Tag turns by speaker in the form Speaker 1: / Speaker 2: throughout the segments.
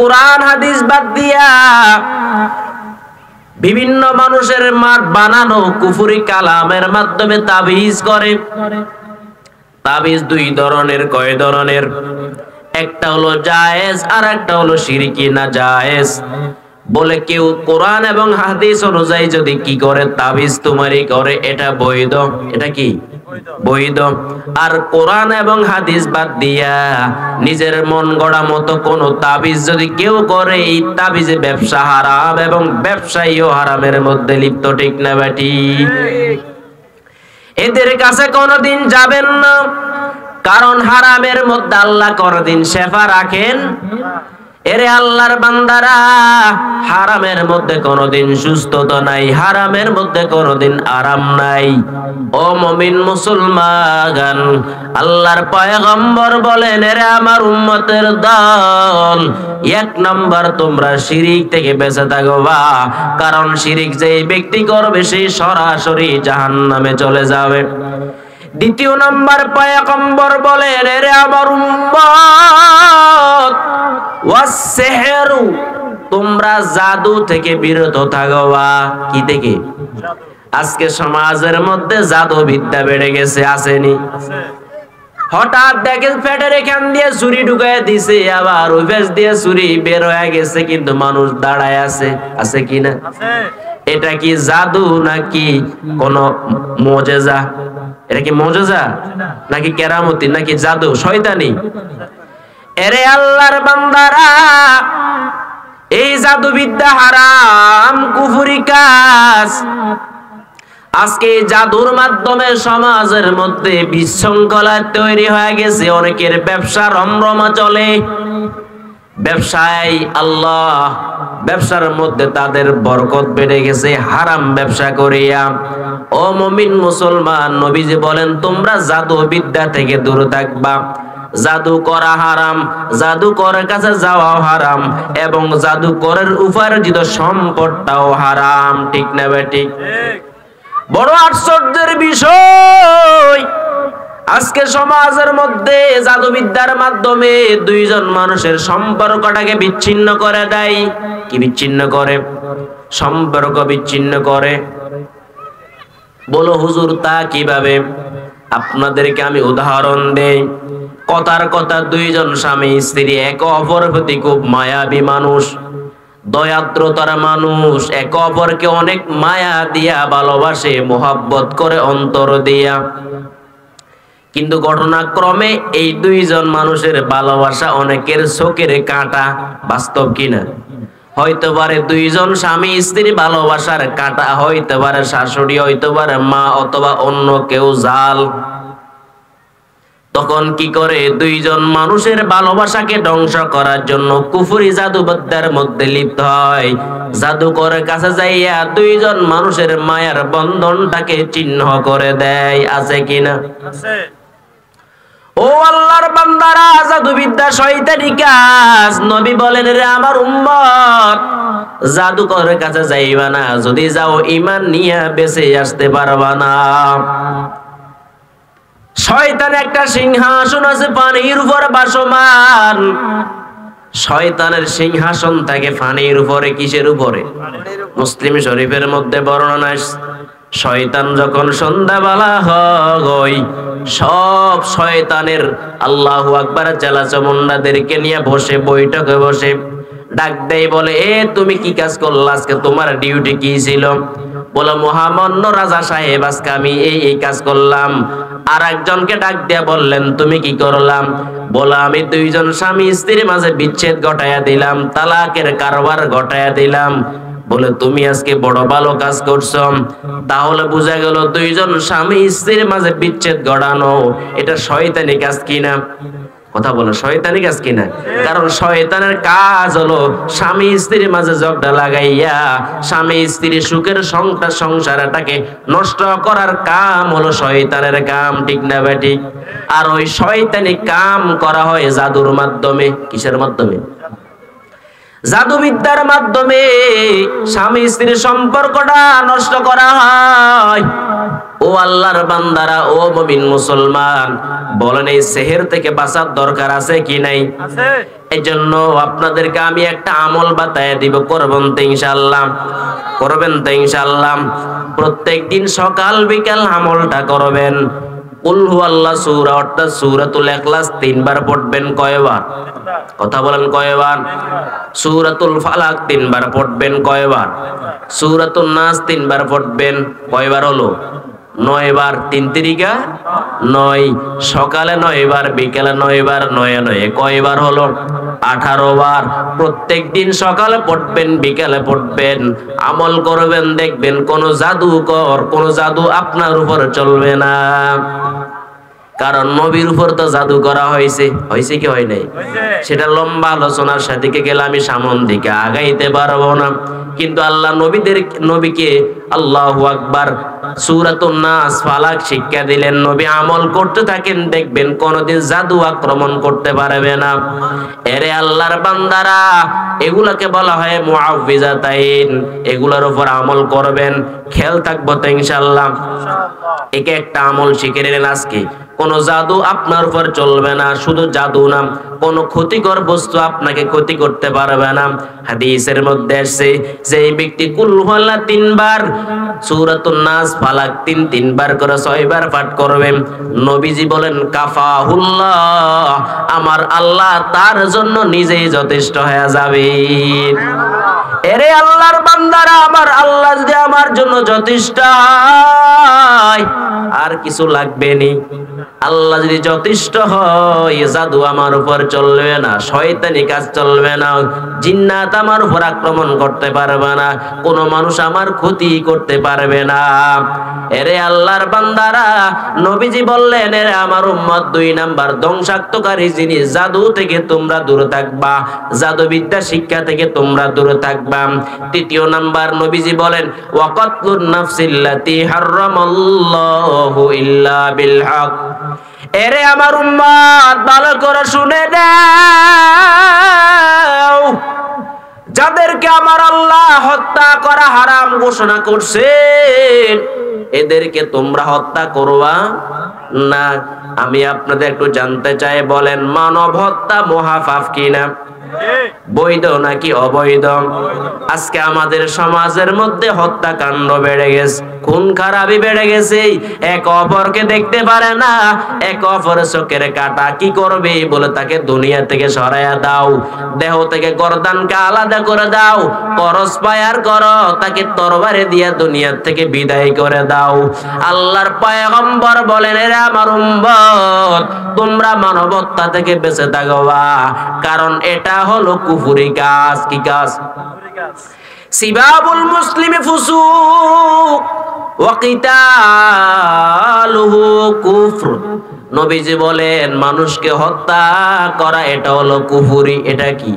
Speaker 1: কোরআন হাদিস বাদ দিয়া বিভিন্ন মানুষের বানানো কুফরি কালামের মাধ্যমে তাবিজ করে। তাবিজ দুই ধরনের, কয় ধরনের? একটা হলো জায়েজ আর একটা হলো শিরকি না জায়েজ। বলে কেউ কোরআন এবং হাদিস অনুযায়ী যদি কি করে তাবিজ তোমারই করে, এটা বৈধ। এটা কি বৈধ। আর কোরআন এবং হাদিস বাদ দিয়া নিজের মন গড়া মতো কোন তাবিজ যদি কেউ করে, এই তাবিজে ব্যবসা হারাম এবং ব্যবসায়ীও হারামের মধ্যে লিপ্ত। ঠিক না বেটি? এদের কাছে কোনদিন যাবেন না, কারণ হারামের মধ্যে আল্লাহ কোনদিন শেফা রাখেন। এরে আল্লাহর বান্দারা, হারামের মধ্যে কোনদিন সুস্থতা নাই, হারামের মধ্যে কোনদিন আরাম নাই। ও মুমিন মুসলমান, আল্লাহর পয়গম্বর বলেন, এরে আমার উম্মতের দল, এক নাম্বার তোমরা শিরিক থেকে বেঁচে থাকবা, কারণ শিরিক যেই ব্যক্তি করবে সেই সরাসরি জাহান্নামে চলে যাবে। দ্বিতীয় নাম্বার পয়গম্বর বলেন, এরে আমার উম্মত, ওয়াসসিহরু, তোমরা জাদু থেকে বিরত থাকবা। কি থেকে? আজকে সমাজের মধ্যে জাদু বিদ্যা বেড়ে গেছে, আসেনি? হঠাৎ দেখেন পেটের এখান দিয়ে ছুরি ঢুকায় দিছে, আবার ওই পেশ দিয়ে ছুরি বের হয়ে গেছে, কিন্তু মানুষ দাঁড়ায় আছে। আছে কি না? এটা কি জাদু নাকি কোন মুজিজা? এটা কি মুজিজা নাকি কেরামতি নাকি জাদু শয়তানি? এরে আল্লাহর বান্দারা, এই জাদু বিদ্যা হারাম, কুফরি কাজ। আজকে জাদুর মাধ্যমে সমাজের মধ্যে বিশৃঙ্খলা তৈরি হয়ে গেছে। অনেকের ব্যবসা রমরমা চলে, ব্যবসায় আল্লাহ, ব্যবসার মধ্যে তাদের বরকত বেড়ে গেছে হারাম ব্যবসা করিয়া। ও মুমিন মুসলমান, নবীজি বলেন, তোমরা জাদু বিদ্যা থেকে দূরে থাকবা। জাদু করা হারাম, জাদুকরের কাছে যাওয়াও হারাম, এবং জাদুকরের উপার্জিত সম্পদটাও হারাম। ঠিক না বেঠিক? বড় আশ্চর্যের বিষয়, আজকে সমাজের মধ্যে জাদুবিদ্যার মাধ্যমে দুইজন মানুষের সম্পর্কটাকে বিচ্ছিন্ন করে দেয়। কি বিচ্ছিন্ন করে? সম্পর্ক বিচ্ছিন্ন করে। বলো হুজুর, তা কিভাবে? আপনাদেরকে আমি উদাহরণ দেই। কথার কথা, দুইজন স্বামী স্ত্রী একে অপরের প্রতি খুব মায়াবী মানুষ, দয়াদ্রতার মানুষ, একে অপরকে অনেক মায়া দিয়া ভালোবাসে, মোহাব্বত করে অন্তর দিয়া। কিন্তু ঘটনাক্রমে এই দুইজন মানুষের ভালোবাসা অনেকের চোখের কাঁটা। বাস্তব কিনা? হইতে পারে দুইজন স্বামী স্ত্রী ভালোবাসার কাঁটা, হইতে পারে শাশুড়ি, হইতে পারে মা, অথবা অন্য কেউ জাল। তখন কি করে? দুইজন মানুষের ভালোবাসাকে ধ্বংস করার জন্য কুফরি জাদুবিদ্যার মধ্যে লিপ্ত হয়। জাদুকরের কাছে যাইয়া দুইজন মানুষের মায়ার বন্ধনটাকে চিহ্ন করে দেয়। আছে কিনা? আছে। ও আল্লাহর বান্দারা, জাদুবিদ্যা শয়তানি কাজ। নবী বলেন, রে আমার উম্মত, জাদুকরের কাছে যাইবা না, যদি যাও ঈমান নিয়ে বেঁচে আসতে পারবা না। শয়তান একটা সিংহাসন আছে পানির উপর ভাসমান। শয়তানের সিংহাসন থাকে পানির উপরে। কিসের উপরে? মুসলিম শরীফের মধ্যে বর্ণনা আছে, শয়তান যখন সন্ধ্যাবেলা হয়, সব শয়তানের আল্লাহু আকবার চালাচমন্ডাদেরকে নিয়ে বসে বৈঠকে বসে ডাক দেয়, বলে, এ তুমি কি কাজ করলা আজকে? তোমার ডিউটি কি ছিল? বলে, মহামান্য রাজা সাহেব, আজকে আমি এই কাজ করলাম। আর একজনকে ডাক দিয়া বললেন, তুমি কি করলাম? বলে, আমি দুইজন স্বামী স্ত্রীর মাঝে বিচ্ছেদ ঘটাইয়া দিলাম, তালাকের কারবার ঘটাইয়া দিলাম। বলে, তুমি আজকে বড় ভালো কাজ করছো। তাহলে বোঝা গেল দুইজন স্বামী স্ত্রীর মাঝে বিচ্ছেদ ঘটানো এটা শয়তানি কাজ কিনা? কথা বলো, শয়তানি কাজ কিনা? কারণ শয়তানের কাজ হলো স্বামী স্ত্রীর মাঝে ঝগড়া লাগাইয়া স্বামী স্ত্রীর সুখের সংসারটাকে নষ্ট করার কাম হলো শয়তানের কাম। ঠিক না বেঠিক? আর ওই শয়তানি কাম করা হয় জাদুর মাধ্যমে। কিসের মাধ্যমে? জাদুবিদ্যার মাধ্যমে স্বামী স্ত্রীর সম্পর্কটা নষ্ট করা হয়। ও আল্লাহর বান্দারা, ও মুমিন মুসলমান, বলেন এই সেহের থেকে বাঁচার দরকার আছে কি নাই?
Speaker 2: আছে।
Speaker 1: এই জন্য আপনাদেরকে আমি একটা আমল বাতায় দিব, করবেন তো ইনশাআল্লাহ? করবেন তো ইনশাআল্লাহ? প্রত্যেক দিন সকাল বিকাল আমলটা করবেন। কুল হুয়াল্লাহ সূরা অর্থাৎ সূরাতুল ইখলাস 3 বার পড়বেন। কয়বার? কথা বলেন, কয়বার? সূরাতুল ফালাক 3 বার পড়বেন। কয়বার? সূরাতুন নাস 3 বার পড়বেন। কয়বার হলো? 9 বার। 3 তিরিকা 9, সকালে 9 বার, বিকালে 9 বার, 9 9 কয়বার হলো? 18 বার। প্রত্যেক দিন সকালে পড়বেন, বিকালে পড়বেন, আমল করবেন, দেখবেন কোন জাদু আপনার উপর চলবে না। কারণ নবীর উপর তো জাদু করা হয়েছে, হয়েছে কি হয় নাই? সেটা লম্বা আলোচনার সাথে গেলে আমি সামন দিকে আগাইতে পারবো না। কিন্তু আল্লাহ নবীকে আল্লাহু আকবার সূরাতুন নাস ফালাক শিক্ষা দিলেন। নবী আমল করতে থাকেন, দেখবেন কোনদিন জাদু আক্রমণ করতে পারবে না। এরে আল্লাহর বান্দারা, এগুলাকে বলা হয় মুআউযিজাতাইন। এগুলোর উপর আমল করবেন, খেয়াল থাকবো তো ইনশাআল্লাহ। একে একটা আমল শিখে নিলেন আজকে। কোন জাদু আপনার উপর চলবে না। শুধু জাদু না, কোন ক্ষতিকর বস্তু আপনাকে ক্ষতি করতে পারবে না। হাদিসের মধ্যে আসছে যে ব্যক্তি কুল হুয়াল্লাহ 3 বার, সূরাতুন নাস ফালাক 3 বার করে 6 বার পাঠ করবেন, নবীজি বলেন কাফাহুল্লাহ, আমার আল্লাহ তার জন্য নিজেই যথেষ্ট হয়ে যাবে। এরে আল্লাহর বান্দারা, আমার আল্লাহ যদি আমার জন্য যথেষ্ট হয়, আর কিছু লাগবে নি। আল্লাহ যদি যথেষ্ট হয়, জাদু আমার উপর চলবে না, শয়তানি কাজ চলবে না, জিন্নাত আমার উপর আক্রমণ করতে পারবে না, কোন মানুষ আমার ক্ষতি করতে পারবে না। এরে আল্লাহর বান্দারা, নবীজি বললেন এরে আমার উম্মত, 2 নাম্বার ধ্বংসাত্মকারী জিনিস, জাদু থেকে তোমরা দূরে থাকবা, জাদুবিদ্যা শিক্ষা থেকে তোমরা দূরে থাকবা। 3 নাম্বার নবীজি বলেন ওয়াকাতলুন নাফসিল্লাতী হারামাল্লাহু ইল্লা বিল হক। এরে আমার উম্মত, ভালো করে শুনে নাও, যাদেরকে আমার আল্লাহ হত্যা করা হারাম ঘোষণা করছেন, এদেরকে তোমরা হত্যা করবা না। আমি আপনাদের একটু জানতে চাই, বলেন মানব হত্যা মহাপাপ কিনা? বৈধ নাকি অবৈধ? আজকে আমাদের সমাজের মধ্যে হত্যাকাণ্ড বেড়ে গেছে, খুন খারাপি বেড়ে গেছে। এক অপরকে দেখতে পারে না, এক অপরের চোখের কাটা কি করবে বলে তাকে দুনিয়া থেকে সরাইয়া দাও, দেহ থেকে গর্দানকে আলাদা করে দাও, করস পায়ার করো, তাকে তরবারে দিয়া দুনিয়া থেকে বিদায় করে দাও। আল্লাহর পয়গম্বর বলেন এরা আমার উম্মত, তোমরা মানবতা থেকে বেঁচে থাকবা, কারণ এটা হলো কুফরি কাজ। কি কাজ? সিবাবুল মুসলিমি ফুসুক ওয়া কিতালুহু কুফর। নবীজি বলেন মানুষকে হত্যা করা এটা হলো কুফরি। এটা কি?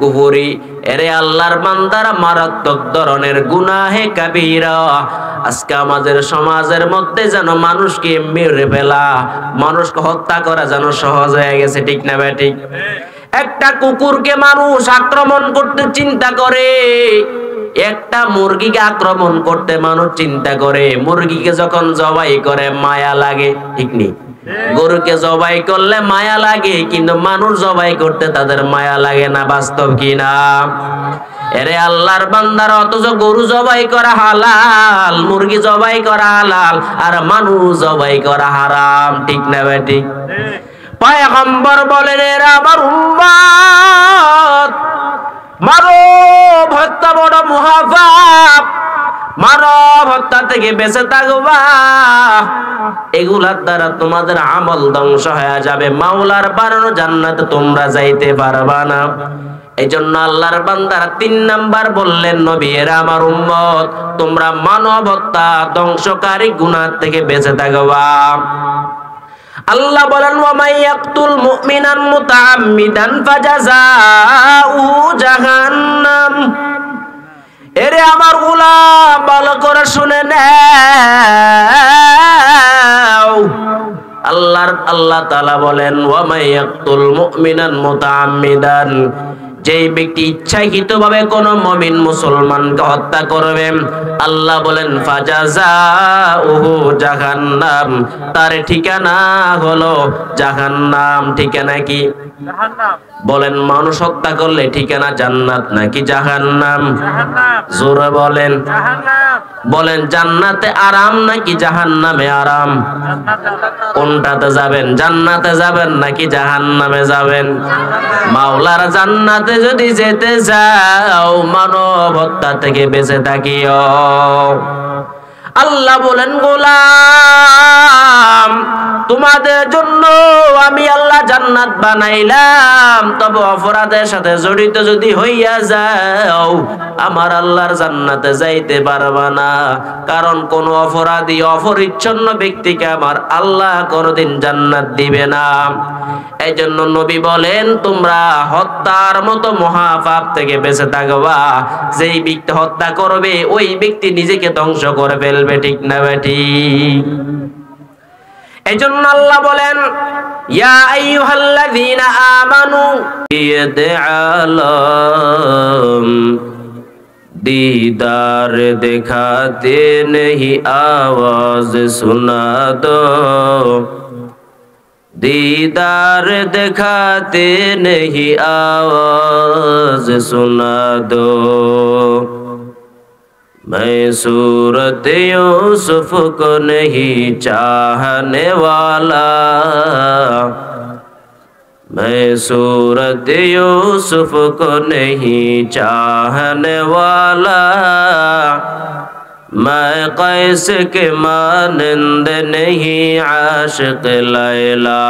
Speaker 1: কুফরি। এরে আল্লাহর বান্দারা, মারাত্মক ধরনের গুনাহে কাবীরা। আজকে আমাদের সমাজের মধ্যে যেন মানুষকে মেরে ফেলা, মানুষকে হত্যা করা যেন সহজ হয়ে গেছে। ঠিক না বেঠিক? একটা কুকুরকে মানুষ আক্রমণ করতে চিন্তা করে, একটা মুরগিকে আক্রমণ করতে মানুষ চিন্তা করে। মুরগিকে যখন জবাই করে মায়া লাগে, ঠিক নেই? গরুকে জবাই করলে মায়া লাগে, কিন্তু মানুষ জবাই করতে তাদের মায়া লাগে না। বাস্তব কি না? এরে আল্লাহর বান্দারা, অথচ গরু জবাই করা হালাল, মুরগি জবাই করা হালাল, আর মানুষ জবাই করা হারাম। ঠিক না বেঠিক? পয়গম্বর বলেন এরা আমার উম্মত, মানব হত্যা বড় মহাপাপ, মানব হত্যা থেকে বেঁচে থাকবা, এগুলার দ্বারা তোমাদের আমল ধ্বংস হয়ে যাবে, মাওলার বানানো জান্নাতে তোমরা যাইতে পারবা না। এই জন্য আল্লাহর বান্দারা 3 নাম্বার বললেন নবী এরা আমার উম্মত, তোমরা মানব হত্যা ধ্বংসকারী গুনাহ থেকে বেঁচে থাকবা। আল্লাহ বলেন ওয়া মাই ইয়াকতুল মুমিনান মুতাআম্মিদান ফাজাযাউহু জাহান্নাম। এরে আমার গোলাম, ভালো করে শুনে নাও, আল্লাহ তাআলা বলেন ওয়া মাই ইয়াকতুল মুমিনান মুতাআম্মিদান, যেই ব্যক্তি ইচ্ছাকৃতভাবে কোন মুমিন মুসলমানকে হত্যা করবে, আল্লাহ বলেন ফাজাজাউহু জাহান্নাম, তার ঠিকানা হলো জাহান্নাম। ঠিকানা কি? জাহান্নাম। বলেন মানুষ হত্যা করলে ঠিকানা জান্নাত নাকি জাহান্নাম? জাহান্নাম। জোরে বলেন। জাহান্নাম। বলেন জান্নাতে আরাম নাকি জাহান্নামে আরাম? কোনটাতে যাবেন? জান্নাতে যাবেন নাকি জাহান্নামে যাবেন? মাওলার জান্নাতে যদি যেতে যাও, মানব হত্যা থেকে বেঁচে থাকিও। আল্লাহ বলেন গোলাম, তোমাদের জন্য আমি আল্লাহ জান্নাত বানাইলাম, তবে অপরাধের সাথে জড়িত যদি হইয়া যাও, আমার আল্লাহর জান্নাতে যাইতে পারবা না। কারণ কোন অপরাধী অপরিচ্ছন্ন ব্যক্তিকে আমার আল্লাহ কোনদিন জান্নাত দিবে না। এই জন্য নবী বলেন তোমরা হত্যার মতো মহাপাপ থেকে বেঁচে থাকবা। যেই ব্যক্তি হত্যা করবে ওই ব্যক্তি নিজেকে ধ্বংস করে ফেলবে। ঠিক না ঠিক? এজন্য আল্লাহ বলেন ইয়া আইয়ুহাল্লাযীনা আমানু ইয়াদআলাম दीदार दिखाते नहीं आवाज सुना दो, दीदार दिखाते नहीं आवाज सुना दो। मैं सूरत यूसुफ को नहीं चाहने वाला, मैं सूरत यूसुफ को नहीं चाहने वाला, मैं कैस के मानंद नहीं आशिक लैला,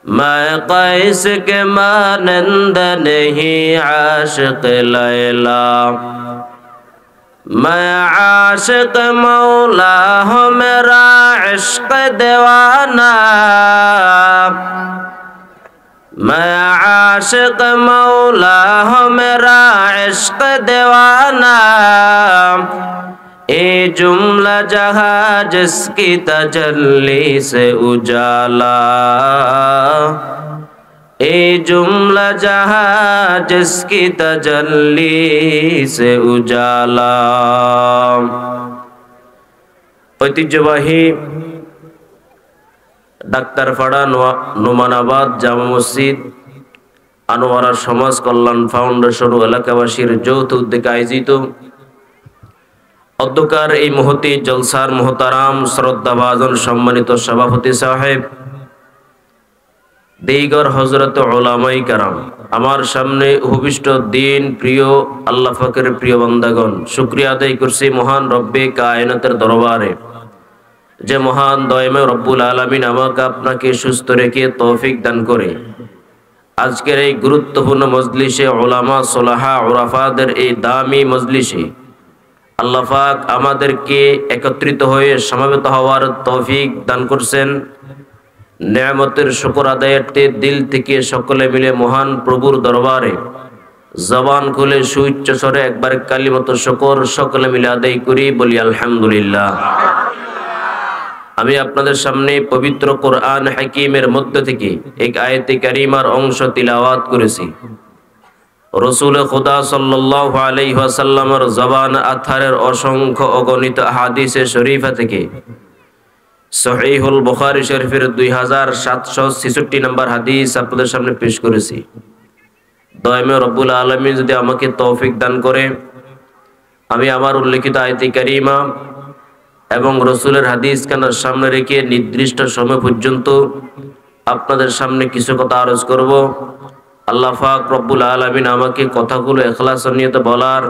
Speaker 1: मैं कैस के मानंद नहीं आशिक लैला, मैं आशिक मौला हूँ मेरा इश्क दीवाना, मैं आशिक मौला हूँ मेरा इश्क दीवाना। ये जुमला जहाँ जिसकी तजल्ली से उजाला, ए जुमला जहाँ जिसकी तजल्ली से उजाला। ঐতিহ্যবাহী ডাক্তারপাড়া নোমানাবাদ জামা মসজিদ আনোয়ারা সমাজ কল্যাণ ফাউন্ডেশন ও এলাকাবাসীর যৌথ উদ্যোগে আয়োজিত অধ্যকার এই মহতি জলসার মোহতারাম শ্রদ্ধাভাজন সম্মানিত সভাপতি সাহেব, দিগর হযরত উলামায়ে কেরাম, আমার সামনে উপবিষ্ট দিন প্রিয় আল্লাহ পাকের প্রিয় বান্দাগণ, শুকরিয়া আদায় করছি মহান রব্বে কায়নাতের দরবারে যে মহান দয়াময় রব্বুল আলামিন আমাকে আপনাকে সুস্থ রেখে তৌফিক দান করে আজকের এই গুরুত্বপূর্ণ মজলিসে উলামা সোলাহা উরাফাদের এই দামি মজলিসে আল্লাহ পাক আমাদেরকে একত্রিত হয়ে সমবেত হওয়ার তৌফিক দান করছেন। নেয়ামতের শুকর আদায়ার্থে দিল থেকে সকলে মিলে মহান প্রভুর দরবারে জবান খুলে সুউচ্চ স্বরে একবার কালিমাত শুকর সকলে মিলে আদায় করি, বলি আলহামদুলিল্লাহ। আমি আপনাদের সামনে পবিত্র কোরআন হাকিমের মধ্য থেকে এক আয়াতে কারিমার অংশ তিলাওয়াত করেছি। রাসূল খুদা সাল্লাল্লাহু আলাইহি ওয়াসাল্লামের জবান আথারের অসংখ্য অগণিত হাদিসে শরীফা থেকে সহিহুল বুখারী শরীফের 2766 নম্বর হাদিস আপনাদের সামনে পেশ করেছি। দয়াময় রব্বুল আলামিন যদি আমাকে তৌফিক দান করে আমি আমার উল্লেখিত আয়াতে কারিমা এবং রাসূলের হাদিস কানার সামনে রেখে নির্দিষ্ট সময় পর্যন্ত আপনাদের সামনে কিছু কথা আরজ করব। আল্লাহ পাক রব্বুল আলামিন আমাকে কথাগুলো ইখলাসের নিয়তে বলার,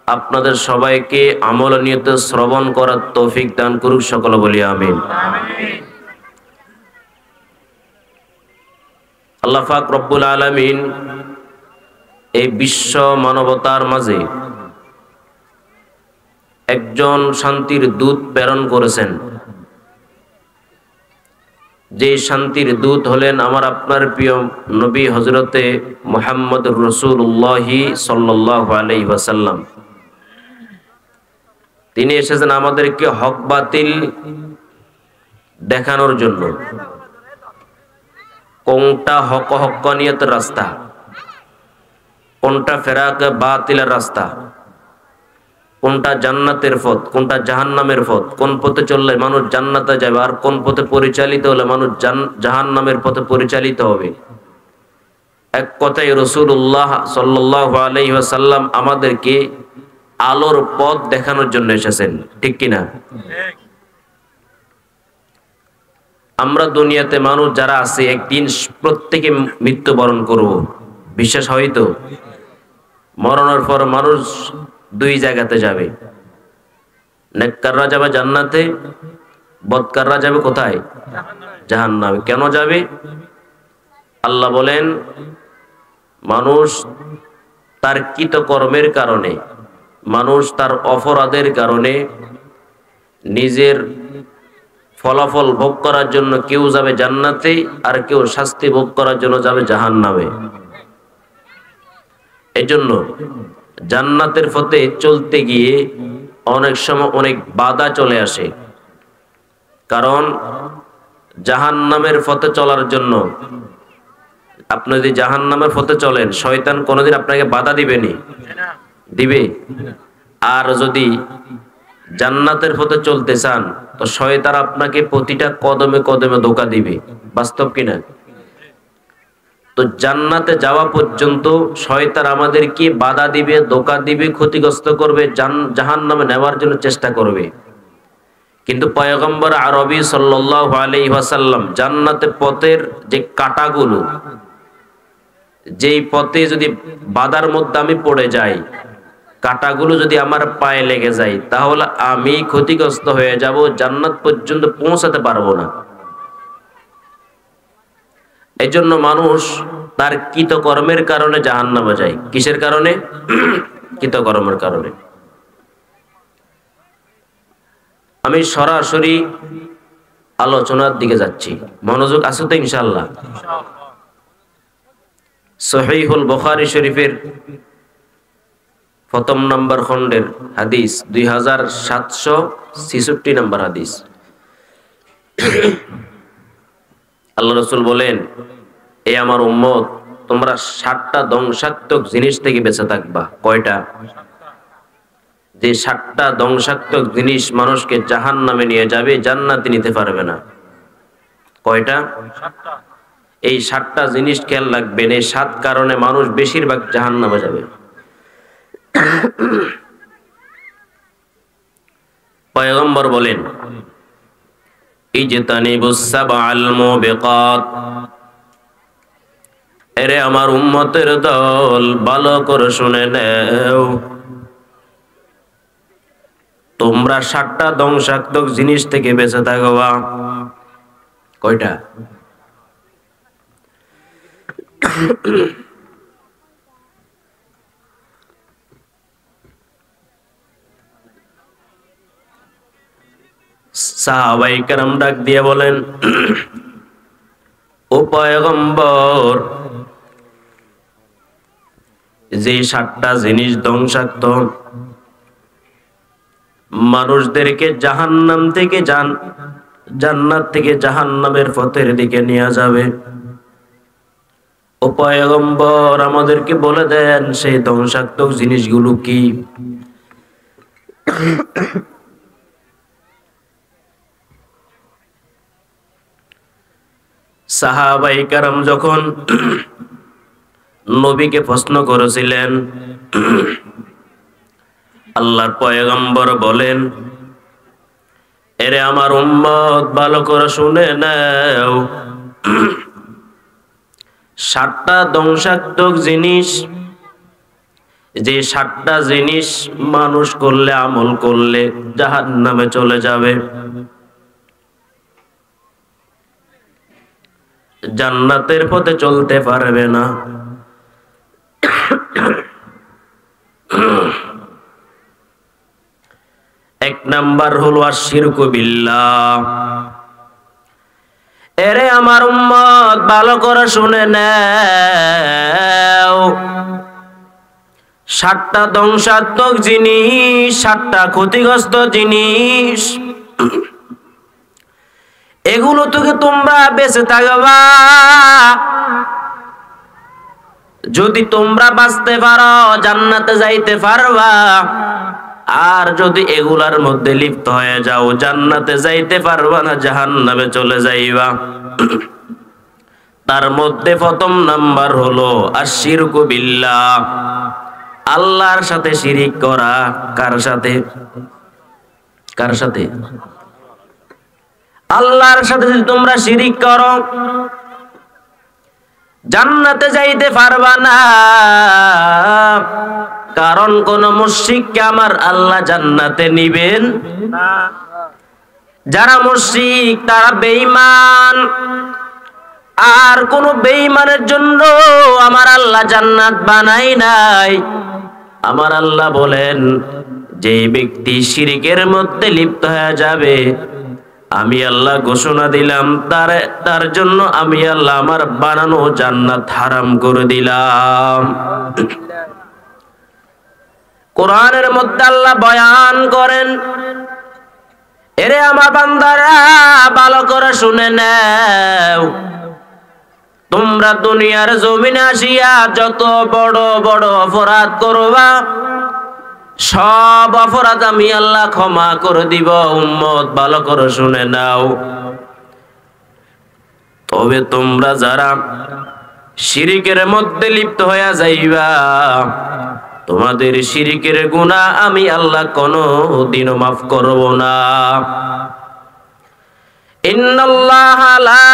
Speaker 1: আপনাদের সবাইকে আমল নিয়তে শ্রবণ করার তৌফিক দান করুক, সকলে বলি আমিন। আল্লাহ পাক রব্বুল আলামিন এই বিশ্ব মানবতার মাঝে একজন শান্তির দূত প্রেরণ করেছেন। যে শান্তির দূত হলেন আমার আপনার প্রিয় নবী হযরতে মুহাম্মদ রাসূলুল্লাহ সাল্লাল্লাহু আলাইহি ওয়াসাল্লাম। তিনি এসেছেন আমাদেরকে হক বাতিল দেখানোর জন্য। কোনটা হক্কানিয়তের রাস্তা, কোনটা ফেরাকে বাতিলের রাস্তা, কোনটা জান্নাতের পথ, কোনটা জাহান্নামের পথ, কোন পথে চললে মানুষ জান্নাতে যাবে আর কোন পথে পরিচালিত হলে মানুষ জাহান্নামের পথে পরিচালিত হবে। এক কথায় রাসূলুল্লাহ সাল্লাল্লাহু আলাইহি ওয়াসাল্লাম আমাদেরকে আলোর পথ দেখানোর জন্য এসেছেন, ঠিক কিনা? আমরা দুনিয়াতে মানুষ যারা আছে একদিন প্রত্যেকে মৃত্যুবরণ করব, বিশ্বাস হয়তো? মরণের পর মানুষ দুই জায়গাতে যাবে, নেককাররা যাবে জান্নাতে, বদকাররা যাবে কোথায়? জাহান্নামে। কেন যাবে? আল্লাহ বলেন মানুষ তার কৃতকর্মের কারণে, মানুষ তার অপরাধের কারণে নিজের ফলাফল ভোগ করার জন্য কেউ যাবে জান্নাতে আর কেউ শাস্তি ভোগ করার জন্য যাবে জাহান্নামে। এজন্য জান্নাতের পথে চলতে গিয়ে অনেক সময় অনেক বাধা চলে আসে, কারণ জাহান্নামের পথে চলার জন্য আপনি যদি জাহান্নামের পথে চলেন শয়তান কোনোদিন আপনাকে বাধা দিবেনি, দিবে? আর যদি জান্নাতের পথে চলতে চান তো শয়তান আপনাকে প্রতিটা কদমে কদমে ধোঁকা দিবে, বাস্তব কিনা? তো জান্নাতে যাওয়া পর্যন্ত শয়তান আমাদেরকে বাধা দিবে, ধোঁকা দিবে, ক্ষতিগ্রস্ত করবে, জাহান্নামে নেওয়ার জন্য চেষ্টা করবে। কিন্তু পয়গম্বর আরবি সাল্লাল্লাহু আলাইহি ওয়াসাল্লাম জান্নাতের পথের যে কাঁটাগুলো, যেই পথে যদি বাধার মধ্যে আমি পড়ে যাই, কাঁটাগুলো যদি আমার পায়ে লেগে যায় তাহলে আমি ক্ষতিগ্রস্ত হয়ে যাব, জান্নাত পর্যন্ত পৌঁছাতে পারবো না। এই জন্য মানুষ তার কৃতকর্মের কারণে জাহান্নামে যায়। কিসের কারণে? কৃতকর্মের কারণে। আমি সরাসরি আলোচনার দিকে যাচ্ছি, মনোযোগ আছে তো ইনশাআল্লাহ? সহিহুল বুখারী শরীফের প্রথম নম্বর খণ্ডের হাদিস 2766 নম্বর হাদিস। আল্লাহ রাসূল বলেন, এ আমার উম্মত, তোমরা 7টা ধ্বংসাত্মক জিনিস থেকে বেঁচে থাকবা। কয়টা? যে 7টা ধ্বংসাত্মক জিনিস মানুষকে জাহান্নামে নিয়ে যাবে, জান্নাতে নিতে পারবে না। কয়টা? এই 7টা জিনিস খেয়াল রাখবেন। এই 7 কারণে মানুষ বেশিরভাগ জাহান্নামে যাবে। পয়গম্বর বলেন, ইজতানিবুস সাবআল মুবিকাত, এরে আমার উম্মতের দল ভালো করে শুনে নাও, তোমরা 7টা ধ্বংসাত্মক জিনিস থেকে বেঁচে থাকবা। কয়টা? সাহাবায়ে কেরাম ডাক দিয়ে বলেন, ও পয়গম্বর, যে 7টা জিনিস ধ্বংসাত্মক মানুষদেরকে জাহান্নাম থেকে জান্নাত থেকে জাহান্নামের পথের দিকে নিয়ে যাবে, ও পয়গম্বর আমাদেরকে বলে দেন সেই ধ্বংসাত্মক জিনিসগুলো কি? সাহাবায়ে কেরাম যখন নবীকে প্রশ্ন করেছিলেন, আল্লাহর পয়গম্বর বলেন, এরে আমার উম্মত ভালো করে শুনে নাও, 7টা ধ্বংসাত্মক জিনিস, যে 7টা জিনিস মানুষ করলে, আমল করলে জাহান্নামে চলে যাবে, জান্নাতের পথে চলতে পারবে না। এক নাম্বার হলো আশিরকু বিল্লাহ। এরে আমার উম্মত ভালো করে শুনে নাও, 7টা ধ্বংসাত্মক জিনিস, 7টা ক্ষতিগ্রস্ত জিনিস, এগুলো থেকে তোমরা বেঁচে থাকবা। যদি তোমরা বাঁচতে পারো জান্নাতে যাইতে পারবা, আর যদি এগুলার মধ্যে লিপ্ত হয়ে যাও জান্নাতে যাইতে পারবা না, জাহান্নামে চলে যাইবা। তার মধ্যে প্রথম নাম্বার হলো আশিরকু বিল্লাহ, আল্লাহর সাথে শিরিক করা। কার সাথে? কার সাথে? আল্লাহর সাথে যদি তোমরা শিরিক করো জান্নাতে যাইতে পারবা না। কারণ কোন মুশরিককে আমার আল্লাহ জান্নাতে নিবেন না। যারা মুশরিক তারা বেঈমান, আর কোন বেঈমানের জন্য আমার আল্লাহ জান্নাত বানাই নাই। আমার আল্লাহ বলেন, যে ব্যক্তি শিরিকের মধ্যে লিপ্ত হয়ে যাবে আমি আল্লাহ ঘোষণা দিলাম তার জন্য আমি আল্লাহ আমার বানানো জান্নাত হারাম করে দিলাম। কোরআনের মধ্যে আল্লাহ বয়ান করেন, এরে আমার বান্দারা ভালো করে শুনে নাও, তোমরা দুনিয়ার জমিনে আসিয়া যত বড় বড় অপরাধ করবা সব অপরাধ আমি আল্লাহ ক্ষমা করে দিব। উম্মত ভালো করে শুনে নাও, তবে তোমরা যারা শিরিকের মধ্যে লিপ্ত হয়ে যাইবা তোমাদের শিরিকের গুনাহ আমি আল্লাহ কোনদিনও মাফ করব না। ইন্নাল্লাহা লা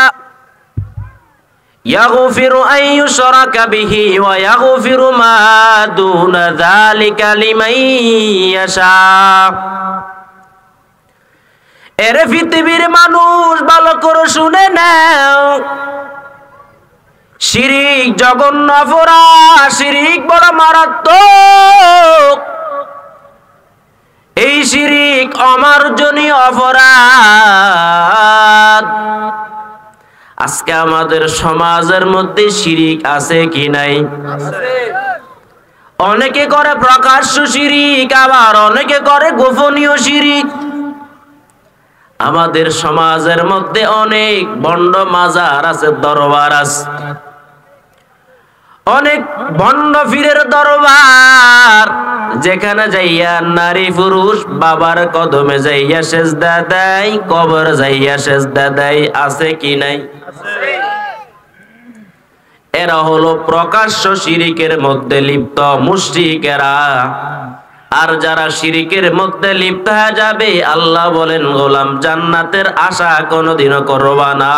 Speaker 1: ইয়াগফিরু আন ইউশরাকা বিহি ওয়া ইয়াগফিরু মা দুনা যালিকা লিমান ইয়াশা। এরে পৃথিবীর মানুষ ভালো করে শুনে নাও, শিরিক জঘন্য অপরাধ, শিরিক বড় মারাত্মক। এই শিরিক অমার্জনীয় অপরাধ। আজকে আমাদের সমাজের মধ্যে শিরিক আছে কি নাই? অনেকে করে প্রকাশ্য শিরিক, আবার অনেকে করে গোপনীয় শিরিক। আমাদের সমাজের মধ্যে অনেক ভণ্ড মাজার আছে, দরবার আছে, অনেক ভণ্ড পীরের দরবার, যেখানে যাইয়া নারী পুরুষ বাবার কদমে যাইয়া সেজদা দেয়, কবর যাইয়া সেজদা দেয়। আছে কি নাই? এরা হলো প্রকাশ্য শিরিকের মধ্যে লিপ্ত মুশরিকেরা। আর যারা শিরিকের মধ্যে লিপ্ত হয়ে যাবে আল্লাহ বলেন, গোলাম জান্নাতের আশা কোনোদিনও করবা না।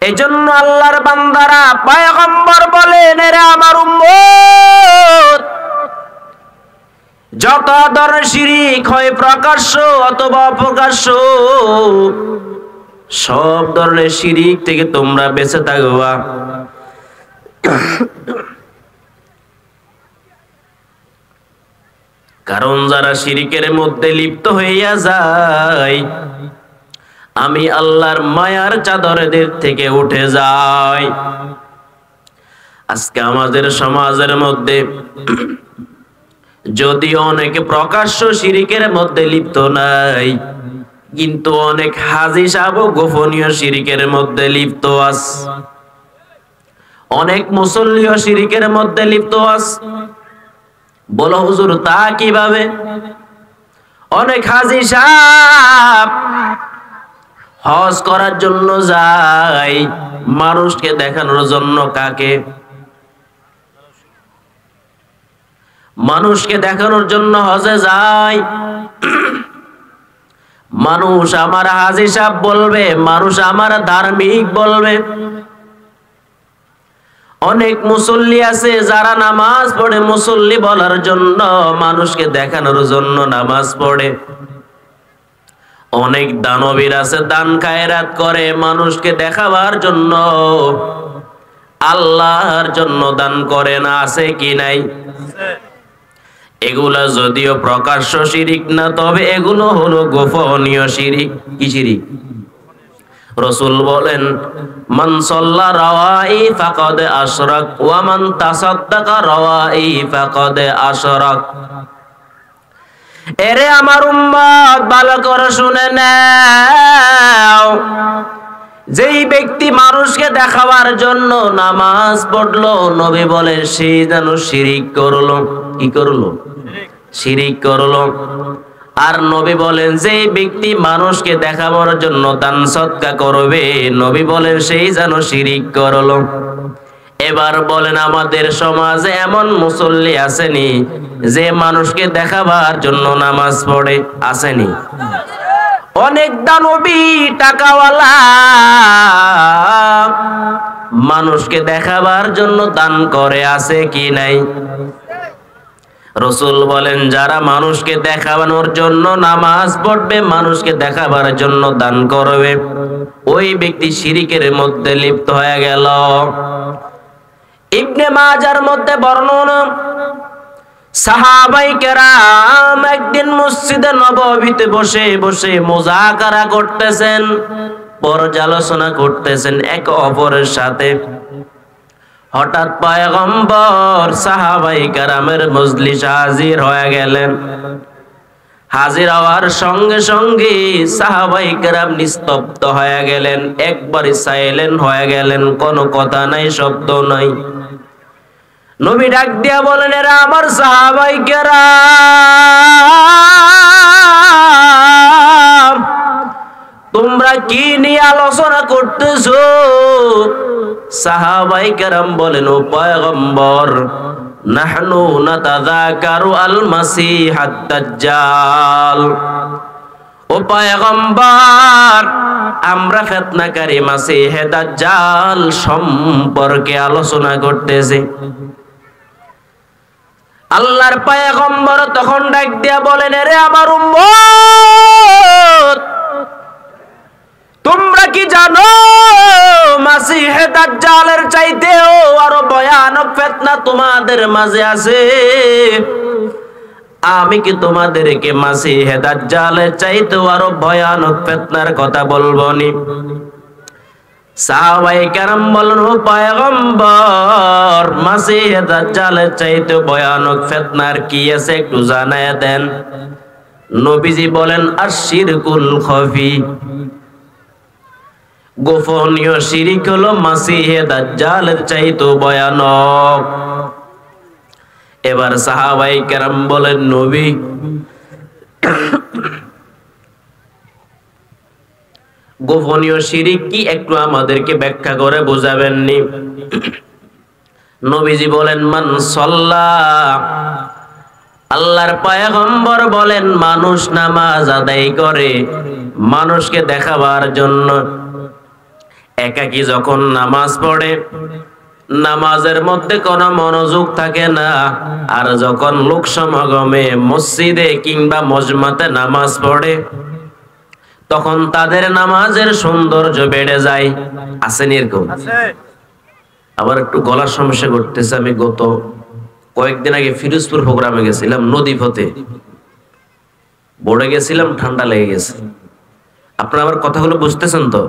Speaker 1: এজন্য আল্লাহর বান্দারা পয়গম্বর বলেন, এরা আমার উম্মত, যত ধরনের শিরিক হয় প্রকাশ্য অথবা অপ্রকাশ্য, সব ধরনের শিরিক থেকে তোমরা বেঁচে থাকবা। কারণ যারা শিরিকের মধ্যে লিপ্ত হইয়া যায় আমি আল্লাহর মায়ার চাদরদের থেকে উঠে যাই। আজকে আমাদের সমাজের মধ্যে যদিও অনেকে প্রকাশ্য শিরিকের মধ্যে লিপ্ত নাই, কিন্তু অনেক হাজী সাহেব গোপনীয় শিরিকের মধ্যে লিপ্ত আছে, অনেক মুসল্লিও শিরিকের মধ্যে লিপ্ত আছে। বলো হুজুর তা কিভাবে? অনেক হাজী সাহেব হজ করার জন্য যায়, মানুষকে দেখানোর জন্য। কাকে? মানুষকে দেখানোর জন্য হজে যায়। মানুষ আমার হাজী সাহেব বলবে, মানুষ আমার ধার্মিক বলবে। অনেক মুসল্লি আছে যারা নামাজ পড়ে মুসল্লি বলার জন্য, মানুষকে দেখানোর জন্য নামাজ পড়ে। অনেক দানবীর আছে দান খায়রাত করে মানুষকে দেখাবার জন্য, আল্লাহর জন্য দান করে না। আছে কি নাই? এগুলা যদিও প্রকাশ্য শিরিক না, তবে এগুলো হলো গোপনীয় শিরিক। কি শিরিক? রাসূল বলেন, মান সাল্লা রাওয়াই ফাকাদ আশরাক ওয়া মান তাসাদ্দাকা রাওয়াই ফাকাদ আশরাক। এরে আমার উম্মত ভালো করে শুনে নাও, যেই ব্যক্তি মানুষকে দেখাবার জন্য নামাজ পড়লো, নবী বলেন সেই যেন শিরিক করলো। কি করলো? শিরিক করলো। আর নবী বলেন যেই ব্যক্তি মানুষকে দেখাবার জন্য দান সদকা করবে, নবী বলেন সেই যেন শিরিক করলো। এবার বলেন আমাদের সমাজে এমন মুসল্লি আসেনি যে মানুষকে দেখাবার জন্য নামাজ পড়ে? আসেনি? অনেক দানবী টাকাওয়ালা মানুষকে দেখাবার জন্য দান করে, আছে কি নাই? রাসূল বলেন যারা মানুষকে দেখানোর জন্য নামাজ পড়বে, মানুষকে দেখাবার জন্য দান করবে, ওই ব্যক্তি শিরকের মধ্যে লিপ্ত হয়ে গেল। ইবনে মাজার মধ্যে বর্ণনা, সাহাবায়ে কেরাম একদিন মসজিদে নববীতে বসে বসে মুযাকারা করতেছেন, পর্যালোচনা করতেছেন একে অপরের সাথে। হঠাৎ পয়গম্বর সাহাবায়ে কেরামের মজলিসে হাজির হয়ে গেলেন। হাজির হওয়ার সঙ্গে সঙ্গে সাহাবায়ে কেরাম নিস্তব্ধ হয়ে গেলেন, একবারে সাইলেন্ট হয়ে গেলেন, কোনো কথা নাই, শব্দ নাই। নবী ডাক দিয়া বলেন এরা আমার সাহাবায়ে কেরাম, তোমরা কি নিয়ে আলোচনা করতেছো? সাহাবায়ে কেরাম বলেন ও পয়গম্বর, নাহনু নাতাযাকারু আল মাসিহাদ দাজ্জাল। ও পয়গম্বর, আমরা ফিতনাকারী মাসিহে দাজ্জাল সম্পর্কে আলোচনা করতেছি। আল্লাহর পয়গম্বর তখন ডাক দিয়া বলেন রে আমার উম্মত, তোমরা কি জানো মাসিহে দাজ্জালের চাইতেও আরো ভয়ানক ফিতনা তোমাদের মাঝে আছে? আমি কি তোমাদেরকে মাসিহে দাজ্জালের চাইতেও আরো ভয়ানক ফিতনার কথা বলবো নি? সাহাবায়ে কেরাম বলেন ও পয়গম্বর, মাসিহে দাজ্জালের চাইতে ভয়ানক ফিতনার কি আছে একটু জানায়া দেন। নবীজি বলেন আশ-শিরকুল খাফি, গোপনীয় শিরক হলো মাসিহে দাজ্জালের চাইতে ভয়ানক। এবার সাহাবায়ে কেরাম বলেন নবী, গোপনীয় শিরিক কি একটু আমাদেরকে ব্যাখ্যা করে বোঝাবেননি? নবীজি বলেন মান সাল্লা, আল্লাহর পয়গম্বর বলেন মানুষ নামাজ আদায় করে মানুষকে দেখাবার জন্য, একাকী যখন নামাজ পড়ে নামাজের মধ্যে কোনো মনোযোগ থাকে না, আর যখন লোক সমাগমে মসজিদে কিংবা মজমাতে নামাজ পড়ে তখন তাদের নামাজের সৌন্দর্য বেড়ে যায়। আসেন এরকম? আবার একটু গলার সমস্যা করতেছে। আমি গত কয়েকদিন আগে ফিরোজপুর প্রোগ্রামে গেছিলাম, নদী পথে বোর্ডে গেছিলাম, ঠান্ডা লেগে গেছে। আপনারা আমার কথাগুলো বুঝতেছেন তো?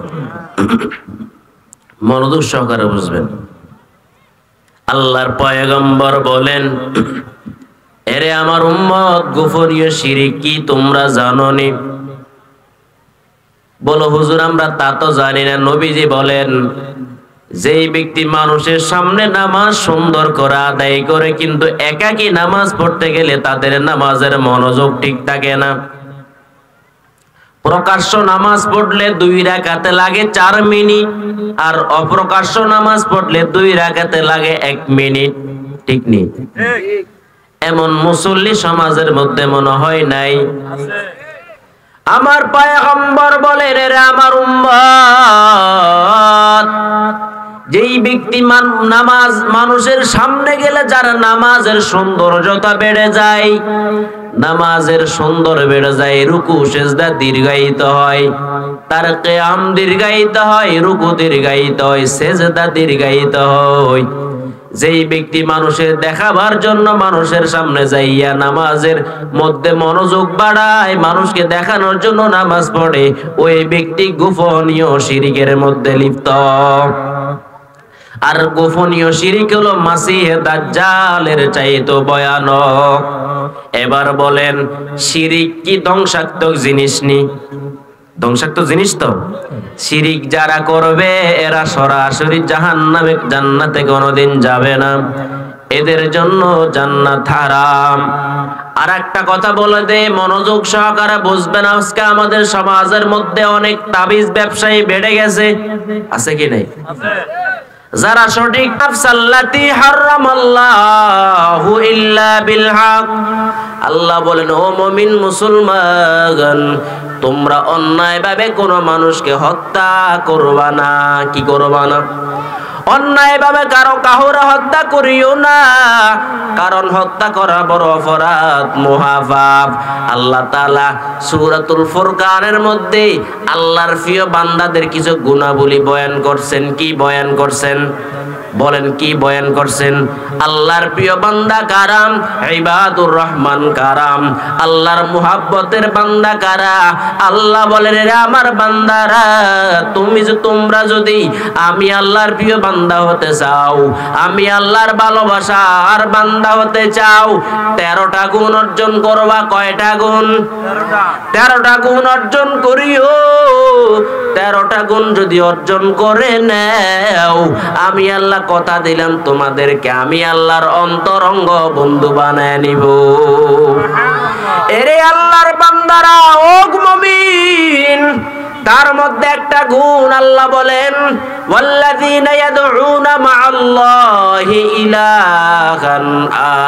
Speaker 1: মনোযোগ সহকারে বুঝবেন। আল্লাহর পয়গম্বর বলেন এরে আমার উম্মত, গোপনীয় শিরক কি তোমরা জানো নি? বলো হুজুর আমরা তা তো জানি না। নবীজি বলেন যেই ব্যক্তি মানুষের সামনে নামাজ সুন্দর করে আদায় করে কিন্তু একাকী নামাজ পড়তে গেলে তাদের নামাজের মনোযোগ ঠিক থাকে না। প্রকাশ্য নামাজ পড়লে 2 রাকাতে লাগে 4 মিনিট, আর অপ্রকাশ্য নামাজ পড়লে 2 রাকাতে লাগে 1 মিনিট। ঠিক নেই? এমন মুসল্লি সমাজের মধ্যে মনে হয় নাই। আমার পয়গম্বর বলেন রে আমার উম্মত, যেই ব্যক্তি নামাজ মানুষের সামনে গেলে যার নামাজের সৌন্দর্যতা বেড়ে যায়, নামাজের সুন্দর বেড়ে যায়, রুকু সেজদা দীর্ঘায়িত হয়, তার কিয়াম দীর্ঘায়িত হয়, রুকু দীর্ঘায়িত হয়, সেজদা দীর্ঘায়িত হয়। যেই ব্যক্তি মানুষের দেখাবার জন্য মানুষের সামনে যাইয়া নামাজের মধ্যে মনোযোগ বাড়ায়, মানুষকে দেখানোর জন্য নামাজ পড়ে, ওই ব্যক্তি গোপনীয় শিরকের মধ্যে লিপ্ত। আর গোপনীয় শিরক হলো মাসিহে দাজ্জালের চাইতে ভয়ানক। এবার বলেন শিরিক কি ধ্বংসাত্মক জিনিস নি? ধ্বংসাত্মক জিনিস তো। শিরিক যারা করবে এরা সরাসরি জাহান্নামে, জান্নাতে কোনোদিন যাবে না, এদের জন্য জান্নাত হারাম। আর একটা কথা বলে দে, মনোযোগ সহকারে বুঝবেন। আজকে আমাদের সমাজের মধ্যে অনেক তাবিজ ব্যবসায়ী বেড়ে গেছে, আছে কি নাই? যারা সঠিক নাফসাল্লাতি হারামাল্লাহু ইল্লা বিল হক, আল্লাহ বলেন ও মুমিন মুসলমান, তোমরা অন্যায়ভাবে কোনো মানুষকে হত্যা করবা না। কি করবা না? অন্যায়ভাবে কাউরে হত্যা করিও না, কারণ হত্যা করা বড় অপরাধ, মহাপাপ। আল্লাহ তাআলা সূরাতুল ফুরকানের মধ্যে আল্লাহর প্রিয় বান্দাদের কিছু গুণাবলী বয়ান করছেন। কি বয়ান করছেন? বলেন কি বয়ান করছেন? আল্লাহর প্রিয় বান্দা কারাম, ইবাদুর রহমান কারাম, আল্লাহর মুহাব্বতের বান্দা কারা? আল্লাহ বলেন রে আমার বান্দারা, তোমরা যদি আমি আল্লাহর প্রিয় বান্দা হতে চাও, আমি আল্লাহর ভালোবাসার বান্দা হতে চাও, 13টা গুণ অর্জন করবা। কয়টা গুণ? 13টা গুণ অর্জন করিও। 13টা গুণ যদি অর্জন করে নাও, আমি আল্লাহ কথা দিলাম তোমাদেরকে আমি আল্লাহর অন্তরঙ্গ বন্ধু বানায় নিব। এরে আল্লাহর বান্দারা, ও মুমিন, তার মধ্যে একটা গুণ আল্লাহ বলেন, ওয়াল্লাযীনা ইয়াদউনা মা'আল্লাহি ইলাহান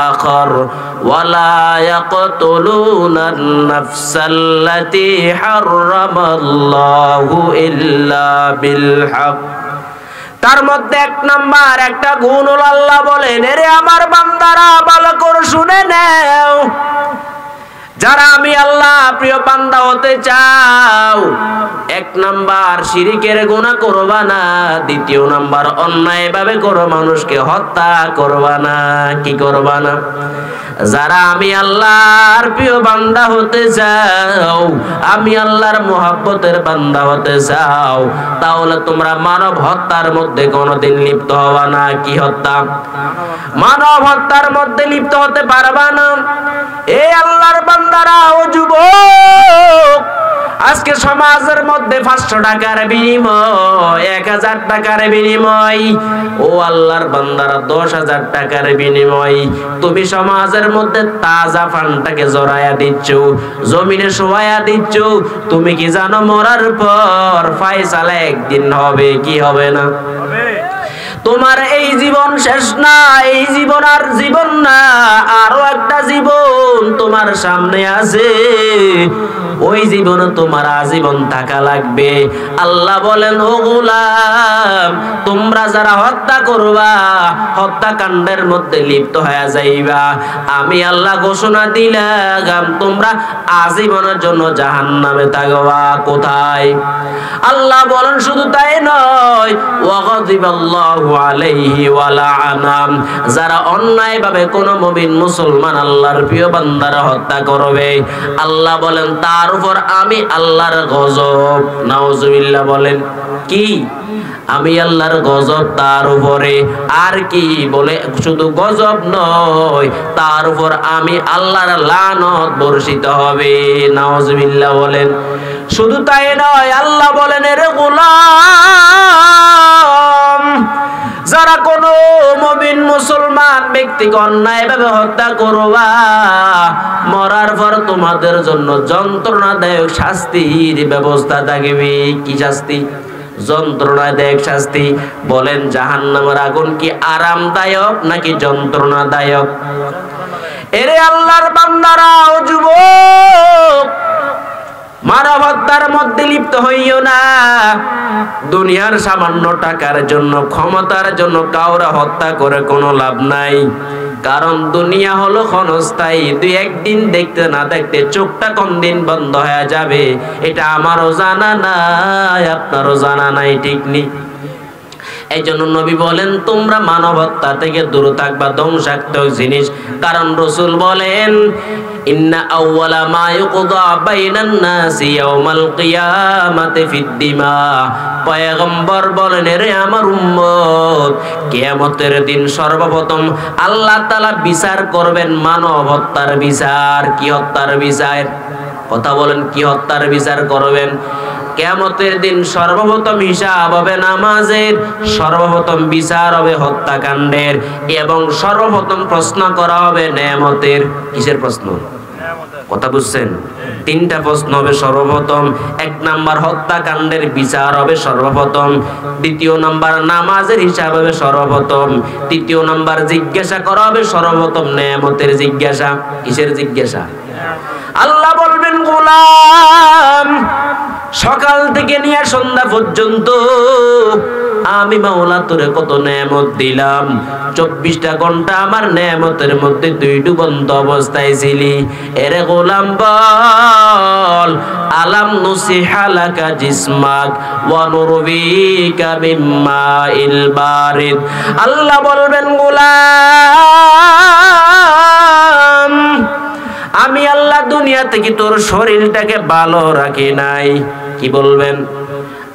Speaker 1: আখার ওয়ালা ইয়াকতুলুনান নাফসাল্লাতী হারামাল্লাহু ইল্লা বিল হক। তার মধ্যে 1 নাম্বার একটা গুণ হলো, আল্লাহ বলেন এরে আমার বান্দারা ভালো করে শুনে নাও, যারা আমি আল্লাহ প্রিয় বান্দা হতে চাও, 1 নাম্বার শিরিকের গুনাহ করবা না, 2 নাম্বার অন্যায়ভাবে কোনো মানুষকে হত্যা করবা না। কি করবা না? যারা আমি আল্লাহর প্রিয় বান্দা হতে চাও, আমি আল্লাহর মুহাব্বতের বান্দা হতে চাও, তাহলে তোমরা মানব হত্যার মধ্যে কোনোদিন লিপ্ত হবা না। কি হত্যা? মানব হত্যার মধ্যে লিপ্ত হতে পারবা না। এই আল্লাহর বান্দারা, ও যুবক, আজকে সমাজের মধ্যে 500 টাকার বিনিময়, 1000 টাকার বিনিময়, ও আল্লাহর বান্দারা 10,000 টাকার বিনিময় তুমি সমাজের মধ্যে তাজা ফান্ডটাকে জড়ায়া দিচ্ছ, জমিনে শোয়া দিচ্ছ। তুমি কি জানো মরার পর ফায়সালা একদিন হবে? কি হবে না? তোমার এই জীবন শেষ না, এই জীবন আর জীবন না, আরো একটা জীবন তোমার সামনে আছে। ওই জীবনে তোমার আজীবন থাকা লাগবে। আল্লাহ বলেন ও গোলাম, তোমরা যারা হত্যা করবা, হত্যাকাণ্ডের মধ্যে লিপ্ত হয়ে যাইবা, আমি আল্লাহ ঘোষণা দিলাম তোমরা আজীবনের জন্য জাহান্নামে থাকবা। কোথায়? আল্লাহ বলেন শুধু তাই নয়, ওয়াগাযিবাল্লাহু আলাইহি ওয়া লাআনা, যারা অন্যায়ভাবে কোন মুমিন মুসলমান আল্লাহর প্রিয় বান্দারা হত্যা করবে, আল্লাহ বলেন তার উপর আমি আল্লাহর গজব। নাউজুবিল্লাহ। বলেন কি? আমি আল্লাহর গজব তার উপরে। আর কি বলে? শুধু গজব নয়, তার উপর আমি আল্লাহর লানত বর্ষিত হবে। নাউজুবিল্লাহ। বলেন শুধু তাই নয়, আল্লাহ বলেন এর গোলাম, যারা কোন মুমিন মুসলমান ব্যক্তিকে অন্যায়ভাবে হত্যা করবা, মরার পর তোমাদের জন্য যন্ত্রণাদায়ক শাস্তির ব্যবস্থা থাকবে। কি শাস্তি? যন্ত্রণাদায়ক শাস্তি। বলেন জাহান্নামের আগুন কি আরামদায়ক নাকি যন্ত্রণাদায়ক? এরে আল্লাহর বান্দারা, ও যুবক, মানব হত্যার মধ্যে লিপ্ত হইও না। দুনিয়ার সামান্য টাকার জন্য, ক্ষমতার জন্য কাউরা হত্যা করে কোনো লাভ নাই। কারণ দুনিয়া হলো ক্ষণস্থায়ী। 2-1 দিন দেখতে না দেখতে চোখটা কোন দিন বন্ধ হয়ে যাবে, এটা আমারও জানা নাই, আপনারও জানা নাই। ঠিক নেই? এইজন্য নবী বলেন তোমরা মানব হত্যা থেকে দূরে থাকবা, ধ্বংসাত্মক জিনিস। কারণ রাসূল বলেন ইন্না আউওয়ালা মা ইউকদা বাইনান নাসি ইয়াউমাল কিয়ামাতি ফিদ দিমা। পয়গম্বর বলেন রে আমার উম্মত, কিয়ামতের দিন সর্বপ্রথম আল্লাহ তাআলা বিচার করবেন মানব হত্যার বিচার। কি হত্যার বিচার? কথা বলেন, কি হত্যার বিচার করবেন? কিয়ামতের দিন সর্বপ্রথম হিসাব হবে নামাজের, সর্বপ্রথম বিচার হবে হত্যাকাণ্ডের, এবং সর্বপ্রথম প্রশ্ন করা হবে নেয়ামতের। কিসের প্রশ্ন? কথা বুঝছেন? তিনটা প্রশ্ন হবে সর্বপ্রথম। এক নাম্বার হত্যাকাণ্ডের বিচার হবে সর্বপ্রথম, দ্বিতীয় নাম্বার নামাজের হিসাব হবে সর্বপ্রথম, তৃতীয় নাম্বার জিজ্ঞাসা করা হবে সর্বপ্রথম নেয়ামতের জিজ্ঞাসা। কিসের জিজ্ঞাসা? আল্লাহ বলবেন গোলাম সকাল থেকে নিয়ে সন্ধ্যা পর্যন্ত আমি মাওলা তোরে কত নেয়ামত দিলাম, 24টা ঘন্টা আমার নেয়ামতের মধ্যে তুই ডুবন্ত অবস্থায় ছিলি। এরে গোলাম বল আলাম নুসিহা লাকা জিসমাক ওয়া নুরবিকা বিমাইল বারিদ। আল্লাহ বলবেন গোলাম আমি আল্লাহ দুনিয়া থেকে তোর শরীরটাকে ভালো রাখি নাই। কি বলবেন?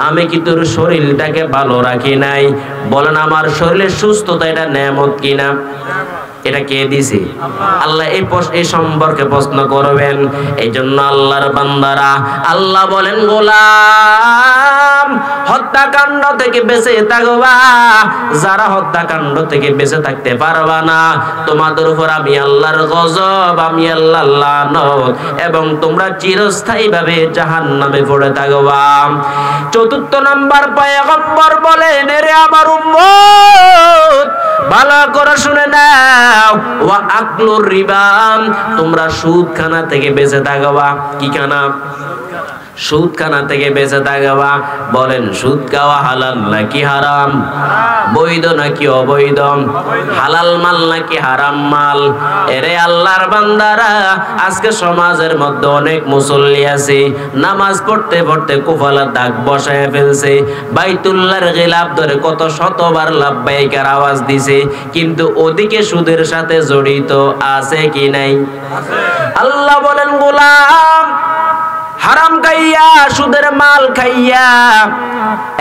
Speaker 1: আমি কি তোর শরীরটাকে ভালো রাখি নাই? বলেন আমার শরীরের সুস্থতা এটা নেয়ামত কিনা? এটা কে দিছে? আল্লাহ এই সম্পর্কে প্রশ্ন করবেন। এই জন্য আল্লাহর বান্দারা আল্লাহ বলেন গোলাম হত্যাকাণ্ড থেকে বেঁচে থাকবা। যারা হত্যাকাণ্ড থেকে বেঁচে থাকতে পারবা না তোমাদের উপর আমি আল্লাহর গজব, আমি আল্লাহর লানত, এবং তোমরা চিরস্থায়ী ভাবে জাহান্নামে পড়ে থাকবা। চতুর্থ নাম্বার পয়গম্বর বলেন রে আমার উম্মত ভালো করে শুনে নাও, ওয়া আকলুর রিবা, তোমরা সুদ খানা থেকে বেঁচে থাকবা। কি খানা? সুদ খানা থেকে বেঁচে থাকবা। বলেন সুদ খাওয়া হালাল নাকি হারাম? বৈধ নাকি অবৈধ? হালাল মাল নাকি হারাম মাল? এরে আল্লাহর বান্দারা আজকে সমাজের মধ্যে অনেক মুসল্লি আছে, নামাজ পড়তে পড়তে কুফালা দাগ বসায় ফেলছে, বাইতুল্লাহর গিলাফ ধরে কত শতবার লাব্বাইকের আওয়াজ দিছে, কিন্তু ওদিকে সুদের সাথে জড়িত আছে কি নাই? আল্লাহ বলেন গোলাম হারাম খাইয়া সুদের মাল খাইয়া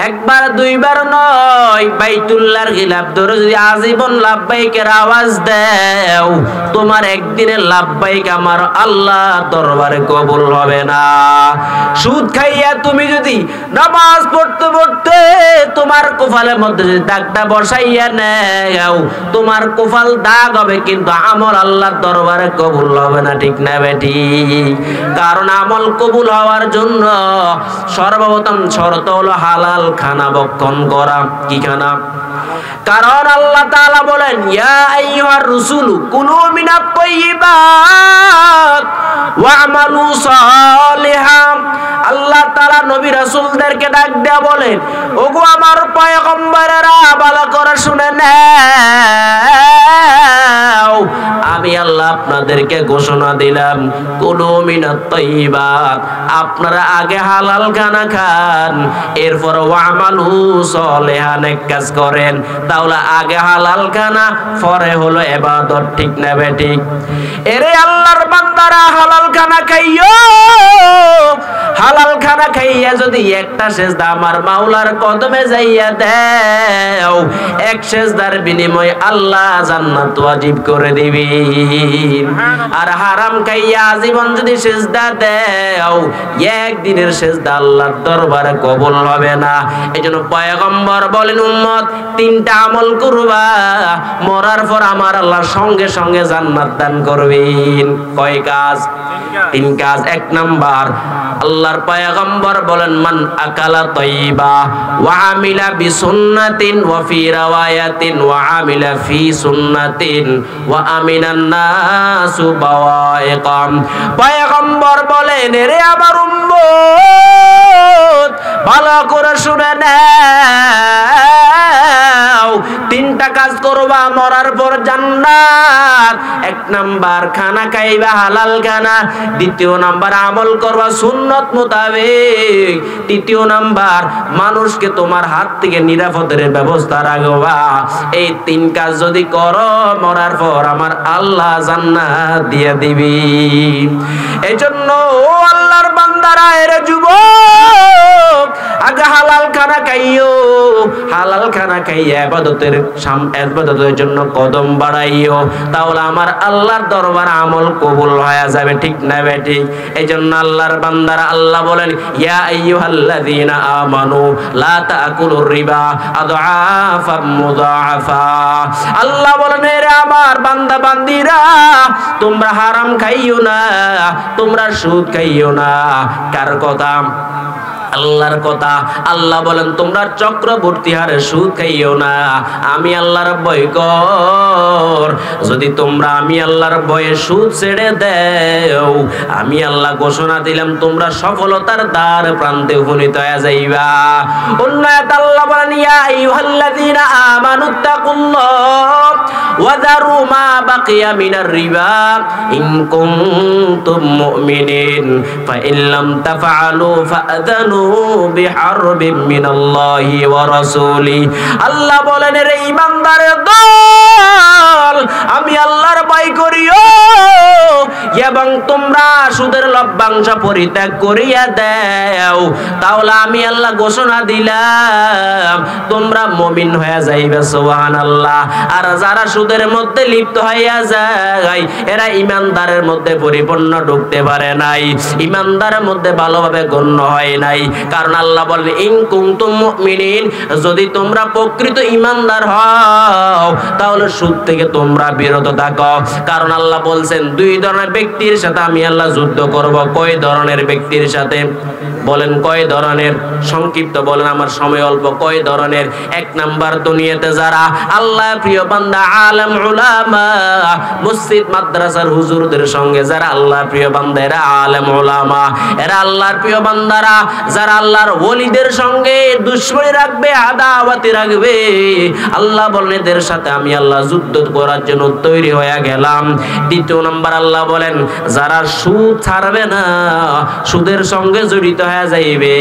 Speaker 1: একবার দুইবার নয় বাইতুল্লাহর গিলাফ ধরে যদি আজীবন লাব্বাইকের আওয়াজ দাও তোমার একদিনের লাব্বাইক আমার আল্লাহ দরবারে কবুল হবে না। সুদ খাইয়া তুমি যদি নামাজ পড়তে পড়তে তোমার কপালের মধ্যে যদি দাগটা বসাইয়া নাও তোমার কপাল দাগ হবে, কিন্তু আমল আল্লাহর দরবারে কবুল হবে না। ঠিক না বেটি? কারণ আমল কবুল হওয়ার জন্য সর্বপ্রথম শর্ত হলো হালাল খানা ভক্ষণ করা। কি খানা? কারণ আল্লাহ তাআলা বলেন ইয়া আইয়ুহার রাসূলু কুলু মিনাত তাইয়্যিবাত ওয়া'মালু সালিহান। আল্লাহ তাআলা নবী রাসূলদেরকে ডাক দেয়া বলেন ওগো আমার পয়গম্বরেরা ভালো করে শুনে নাও, আমি আল্লাহ আপনাদেরকে ঘোষণা দিলাম কুলু মিনাত তাইয়্যিবাত, আপনারা আগে হালাল খানা খান, এরপর ওয়া'মালু সালিহান এক কাজ করেন। তাহলে আগে হালাল খানা পরে হলো ইবাদত। ঠিক না বেঠিক? এরে আল্লাহর বান্দারা হালাল খানা খাইও, হালাল খানা খাইয়া যদি একটা সেজদা আমার মাওলার কদমে যাইয়া দাও এক সেজদার বিনিময়ে আল্লাহ জান্নাত ওয়াজিব করে দিবেন। আর হারাম খাইয়া আজীবন যদি সেজদা দাও একদিনের সেজদা আল্লাহর দরবারে কবুল হবে না। এজন্য পয়গম্বর বলেন উম্মত তিনটা আমল করবা, মরার পর আমার আল্লাহ সঙ্গে সঙ্গে জান্নাত দান করবেন। কয় কাজ? তিন কাজ। এক নাম্বার আল্লাহর পয়গম্বর বলেন মান আকালা তাইয়্যিবা ওয়া আমিলা বিসুন্নাতিন ওয়া ফি রাওয়ায়াতিন ওয়া আমিলা ফি সুন্নাতিন ওয়া আমিনান নাসু বাওয়াইকাম। পয়গম্বর বলেন রে আমার উম্মত ভালো করে শুনে নাও, নাও, তিনটা কাজ করবা মরার পর জান্নাত। এক নাম্বার খানা খাইবা হালাল খানা, দ্বিতীয় নাম্বার আমল করবা সুন্নত মোতাবেক, তৃতীয় নাম্বার মানুষকে তোমার হাত থেকে নিরাপদের ব্যবস্থা রাখবা। এই তিন কাজ যদি করো মরার পর আমার আল্লাহ জান্নাত দিয়ে দিবি। এজন্য ও আল্লাহর বান্দারা, এরে যুবক, আগে হালাল খানা খাইও, হালাল খানা খাইয়া ইবাদতের জন্য কদম বাড়াইও, তাহলে আমার আল্লাহর দরবার আমল কবুল হয়ে যাবে, ঠিক না বেঠিক? এজন্য আল্লাহর বান্দারা, আল্লাহ বলেন ইয়া আইয়ুহাল্লাযীনা আমানু লা তাকুলুর রিবা আদআফাম মুদাআফা। আল্লাহ বলেন এরে আমার বান্দা বান্দিরা, তোমরা হারাম খাইও না, তোমরা সুদ খাইও না। কার কথা? আল্লাহর কথা। আল্লাহ বলেন তোমরা চক্রবর্তী হারে সুদ খাইও না, আমি আল্লাহর ভয় কর। যদি তোমরা আমি আল্লাহর ভয়ে সুদ ছেড়ে দেও, আমি আল্লাহ ঘোষণা দিলাম তোমরা সফলতার দ্বার প্রান্তে উপনীত হয়ে যাইবা। অন্য আয়াতে আল্লাহ বলেন ইয়া আইয়ুহাল্লাযীনা আমানুত্তাকুল্লাহ ওয়া যারু মা বাকিয়া মিনার রিবা ইন কুনতুম মুমিনিন ফা ইন লাম তাফআলু ফাআযানু বিহারবিন মিনাল্লাহি ওয়া রাসূলি। আল্লাহ বলেন রে ঈমানদারের দল, আমি আল্লাহর ভয় করিও এবং তোমরা সুদের লভ্যাংশ পরিত্যাগ করিয়া দাও, তাহলে আমি আল্লাহ ঘোষণা দিলাম তোমরা মুমিন হয়ে যাইবে। সুবহানাল্লাহ। আর যারা সুদের মধ্যে লিপ্ত হইয়া যায়, এরা ঈমানদারের মধ্যে পরিপূর্ণ ঢুকতে পারে নাই, ঈমানদারের মধ্যে ভালোভাবে গণ্য হয় নাই। কারণ আল্লাহ বলেন ইন কুনতুম মুমিনিন, যদি তোমরা প্রকৃত ঈমানদার হও তাহলে সুদ থেকে তোমরা বিরত থাকো। কারণ আল্লাহ বলছেন দুই ধরনের ব্যক্তির সাথে আমি আল্লাহ যুদ্ধ করব। কয় ধরনের ব্যক্তির সাথে? বলেন কয় ধরনের? সংক্ষিপ্ত বলেন, আমার সময় অল্প। কয় ধরনের? এক নাম্বার, দুনিয়াতে যারা আল্লাহ প্রিয় বান্দা আলেম উলামা মসজিদ মাদ্রাসার হুজুরদের সঙ্গে যারা আল্লাহ প্রিয় বান্দা, এরা আলেম উলামা, এরা আল্লাহর প্রিয় বান্দারা যারা আল্লাহর ওলিদের সঙ্গে দুশমনী রাখবে, আদাওয়াতি রাখবে, আল্লাহ বলেন এদের সাথে আমি আল্লাহ যুদ্ধ করার জন্য তৈরি হয়ে গেলাম। দ্বিতীয় নাম্বার আল্লাহ বলেন যারা সুদ ছাড়বে না, সুদের সঙ্গে জড়িত হয়ে যাইবে,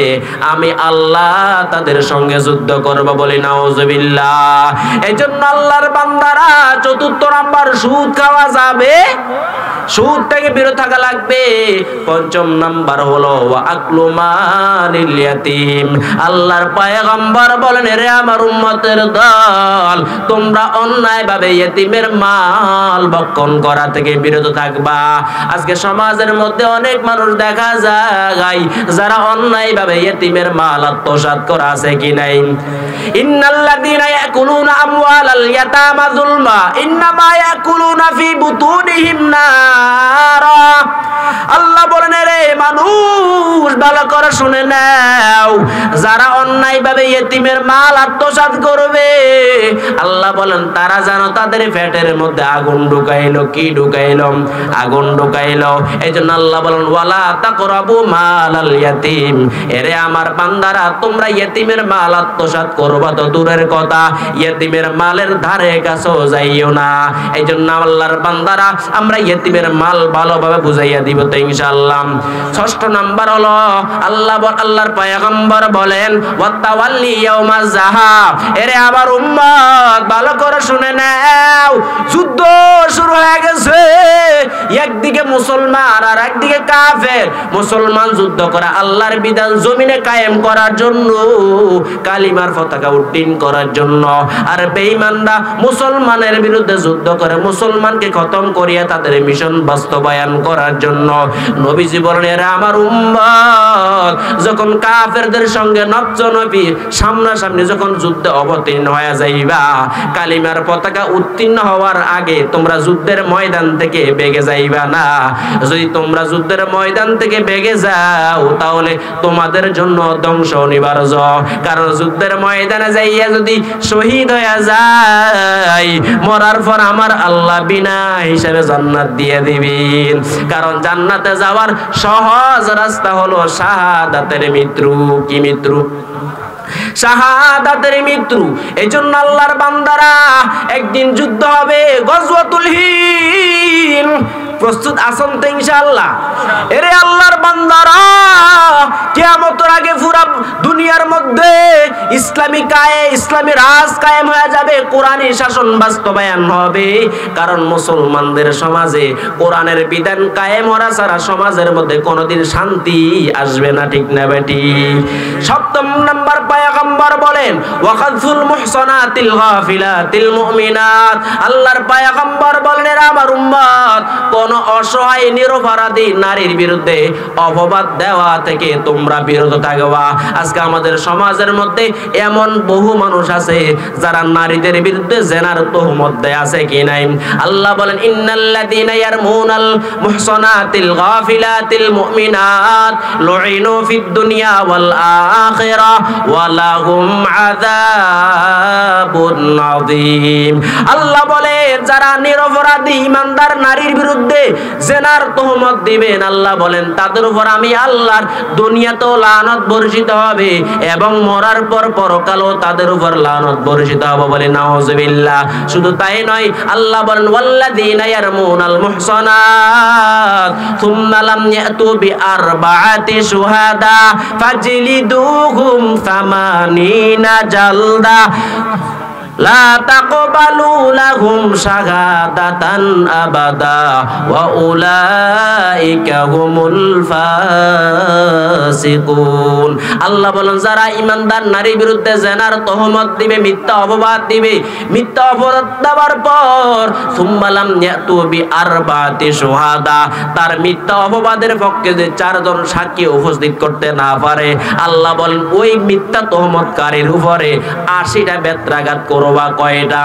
Speaker 1: আমি আল্লাহ তাদের সঙ্গে যুদ্ধ করব। বলি নাউজুবিল্লাহ। এজন্য আল্লাহর বান্দারা, চতুর্থ নাম্বার সুদ খাওয়া যাবে, সুদ থেকে বিরত থাকা লাগবে। পঞ্চম নাম্বার হলো ওয়া আকলু মালিল ইয়াতীম। আল্লাহর পয়গম্বর বলেন রে আমার উম্মতের দল, তোমরা অন্যায়ভাবে ইয়েতিমের মাল ভক্ষণ করা থেকে বিরত থাকবা। আজকে সমাজের মধ্যে অনেক মানুষ দেখা যায় যারা অন্যায়ভাবে ইয়েতিমের মাল আত্মসাৎ করা আছে কি নাই? ইন্নাল্লাযীনা ইয়াকুলুনা আমওয়ালাল ইয়াতামা যুলমা ইন্নামা ইয়াকুলুনা ফি বুতুনিহিম নারা। আল্লাহ বলেন রে মানুষ, ভালো করে শুনে নাও, যারা অন্যায়ভাবে ইয়েতিমের মাল আত্মসাৎ করবে, আল্লাহ বলেন তারা যেন তাদের পেটের মধ্যে আগুন ঢুকাইলো। কি ঢুকাইলো? আগুন ঢুকাইলো। এইজন্য আল্লাহ বলেন ওয়ালা তাকরাবু মালাল ইয়াতীম। এরে আমার বান্দারা, তোমরা ইয়েতিমের মাল আত্মসাৎ করবা তো দূরের কথা, ইয়েতিমের মালের ধারে কাছেও যাইও না। এইজন্য আল্লাহর বান্দারা, আমরা ইয়েতিমের মাল ভালোভাবে বুঝাইয়া দিব তো ইনশাআল্লাহ। ষষ্ঠ নাম্বার হলো আল্লাহর পয়গম্বর বলেন ওয়াতাওয়াল্লি ইয়াউমাজ যাহাব। এরে আমার উম্মত, ভালো করে শুনে নাও, যুদ্ধ শুরু হয়ে গেছে। একদিকে মুসলমান আর একদিকে কাফের। মুসলমান যুদ্ধ করে আল্লাহর বিধান জমিনে কায়েম করার জন্য, কালিমার পতাকা উড্ডীন করার জন্য। আর বেঈমানরা মুসলমানের বিরুদ্ধে যুদ্ধ করে মুসলমানকে খতম করিয়া তাদের মিশন বাস্তবায়ন করার জন্য। নবীজি বলেন এরা আমার উম্মত, যখন কাফেরদের সঙ্গে নবী সামনাসামনি যখন যুদ্ধে অবতীর্ণ হয়ে যাইবা, কালিমার পতাকা উত্তীর্ণ হওয়ার আগে তোমরা যুদ্ধের ময়দান থেকে বেগে যাইবা না। যদি তোমরা যুদ্ধের ময়দান থেকে বেগে যাও, তাহলে তোমাদের জন্য ধ্বংস অনিবার্য। কারণ যুদ্ধের ময়দানে যাইয়া যদি শহীদ হয়ে যায়, মরার পর আমার আল্লাহ বিনা হিসাবে জান্নাত দিয়ে দিবেন। কারণ জান্নাতে যাওয়ার সহজ রাস্তা হলো শাহাদাতের মৃত্যু। কি মৃত্যু? শাহাদাতের মৃত্যু। এজন্য আল্লাহর বান্দারা একদিন যুদ্ধ হবে, গজওয়াতুল হিন্দ। প্রস্তুত আছেন তো ইনশাআল্লাহ? এরে আল্লাহর বান্দারা, কিয়ামতের আগে পুরা দুনিয়ার মধ্যে ইসলামী রাজ কায়েম হয়ে যাবে, কোরআনী শাসন বাস্তবায়ন হবে। কারণ মুসলমানদের সমাজে কোরআনের বিধান কায়েম হওয়া ছাড়া সমাজের মধ্যে কোনোদিন শান্তি আসবে না, ঠিক না বেটি? 7 নাম্বার পয়গম্বর বলেন ওয়াকাযুল মুহসানাতিল গাফিলাতিল মুমিনাত। আল্লাহর পয়গম্বর বলেন, এরা আমার উম্মত, কোন অসহায় নিরপরাধী নারীর বিরুদ্ধে অপবাদ দেওয়া থেকে তোমরা বিরত থাকবা। আজকে আমাদের সমাজের মধ্যে এমন বহু মানুষ আছে যারা নারীদের বিরুদ্ধে জিনার তুহমত দেয়, আছে কি নাই? আল্লাহ বলেন ইন্নাল্লাযীনা ইয়ারমুনাল মুহসানাতিল গাফিলাতিল মুমিনাত লুইনু ফিদ দুনিয়া ওয়াল আখিরাহ ওয়া লাহুম আযাবুন আযীম। আল্লাহ বলে যারা নিরপরাধী ইমানদার নারীর বিরুদ্ধে জিনার তুহমত দিবেন, আল্লাহ বলেন তাদের উপর আমি আল্লাহর দুনিয়াতেও লানত বর্ষিত হবে এবং মরার পর পরকালও তাদের উপর লানত বর্ষিত হবে, বলে নাউযুবিল্লাহ। শুধু তাই নয়, আল্লাহ বলেন ওয়াল্লাযীনা ইয়ারমুনাল মুহসানাত সুম্মা লাম ইয়াতু বিআরবাআতি শুহাদা ফাজলিদুহুম 80 জালদা লা তাকবালু লাহুম শাহাদাতান আবাদা ওয়া উলাইকা হুমুল ফাসিকুন। আল্লাহ বলেন যারা ঈমানদার নারীর বিরুদ্ধে জিনার তহমত দিবে, মিথ্যা অপবাদ দিবে, মিথ্যা অপবাদ দেওয়ার পর সুম্মা লাম ইয়াতু বিআরবাতি শুহাদা, তার মিথ্যা অপবাদের পক্ষে যে 4 জন সাক্ষী উপস্থিত করতে না পারে, আল্লাহ বলেন ওই মিথ্যা তহমতকারীর উপরে 80টা বেত্রাঘাত করবা। কয়টা?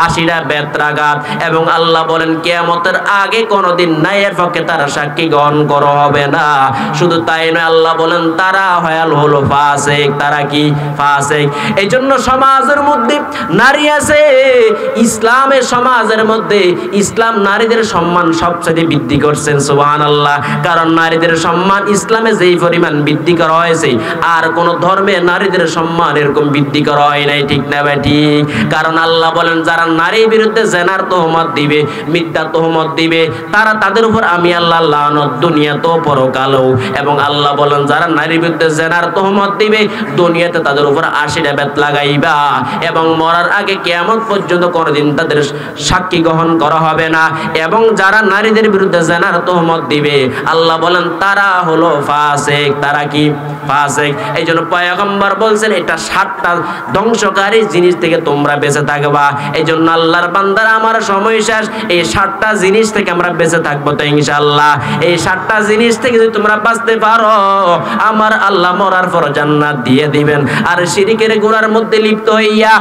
Speaker 1: 80টা বেত্রাঘাত। এবং আল্লাহ বলেন কিয়ামতের আগে কোনদিন নায়ের পক্ষে তারা সাক্ষী গ্রহণ করা হবে না। শুধু তাই নয়, আল্লাহ বলেন তারা হলো ফাসিক। তারা কি? ফাসিক। এই জন্য সমাজের মধ্যে নারী আছে, ইসলামের সমাজের মধ্যে ইসলাম নারীদের সম্মান সবচেয়ে বৃদ্ধি করছেন, সুবহানাল্লাহ। কারণ নারীদের সম্মান ইসলামে যেই পরিমাণ বৃদ্ধি করা হয়েছে আর কোন ধর্মে নারীদের সম্মান এরকম বৃদ্ধি করা হয় নাই, ঠিক না বেটি? কারণ আল্লাহ বলেন যারা নারীর বিরুদ্ধে জিনার তহমত দিবে, মিথ্যা তহমত দিবে, তাদের উপর আমি আল্লাহ লানত দুনিয়াতেও পরকালেও। এবং আল্লাহ বলেন যারা নারীর বিরুদ্ধে জিনার তহমত দিবে দুনিয়াতে তাদের উপর 80টা বেত লাগাইবা এবং মরার আগে কিয়ামত পর্যন্ত কোনদিন তাদের সাক্ষী গ্রহণ করা হবে না। এবং যারা নারীদের বিরুদ্ধে জিনার তহমত দিবে, আল্লাহ বলেন তারা হলো ফাসিক। তারা কি? ফাসিক। এই জন্য পয়গম্বর বলছেন এটা 7টা ধ্বংসকারী জিনিস থেকে তোমরা বেঁচে থাকবা। এই জন্য আল্লাহর বান্দারা, আমার সময় শেষ, এই 7টা জিনিস থেকে আমরা বেঁচে থাকবো তো ইনশাআল্লাহ। এই 7টা জিনিস থেকে যদি তোমরা বাঁচতে পারো, আমার আল্লাহ মরার পর জান্নাত দিয়ে দিবেন। আর শিরকের গুনার মধ্যে লিপ্ত হইয়া,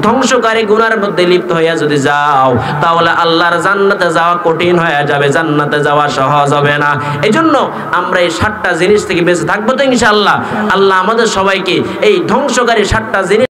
Speaker 1: ধ্বংসকারী গুনার মধ্যে লিপ্ত হইয়া যদি যাও, তাহলে আল্লাহর জান্নাতে যাওয়া কঠিন হয়ে যাবে, জান্নাতে যাওয়া সহজ হবে না। এই জন্য আমরা এই 7টা জিনিস থেকে বেঁচে থাকবো তো ইনশাআল্লাহ। আল্লাহ আমাদের সবাইকে এই ধ্বংসকারী 7টা জিনিস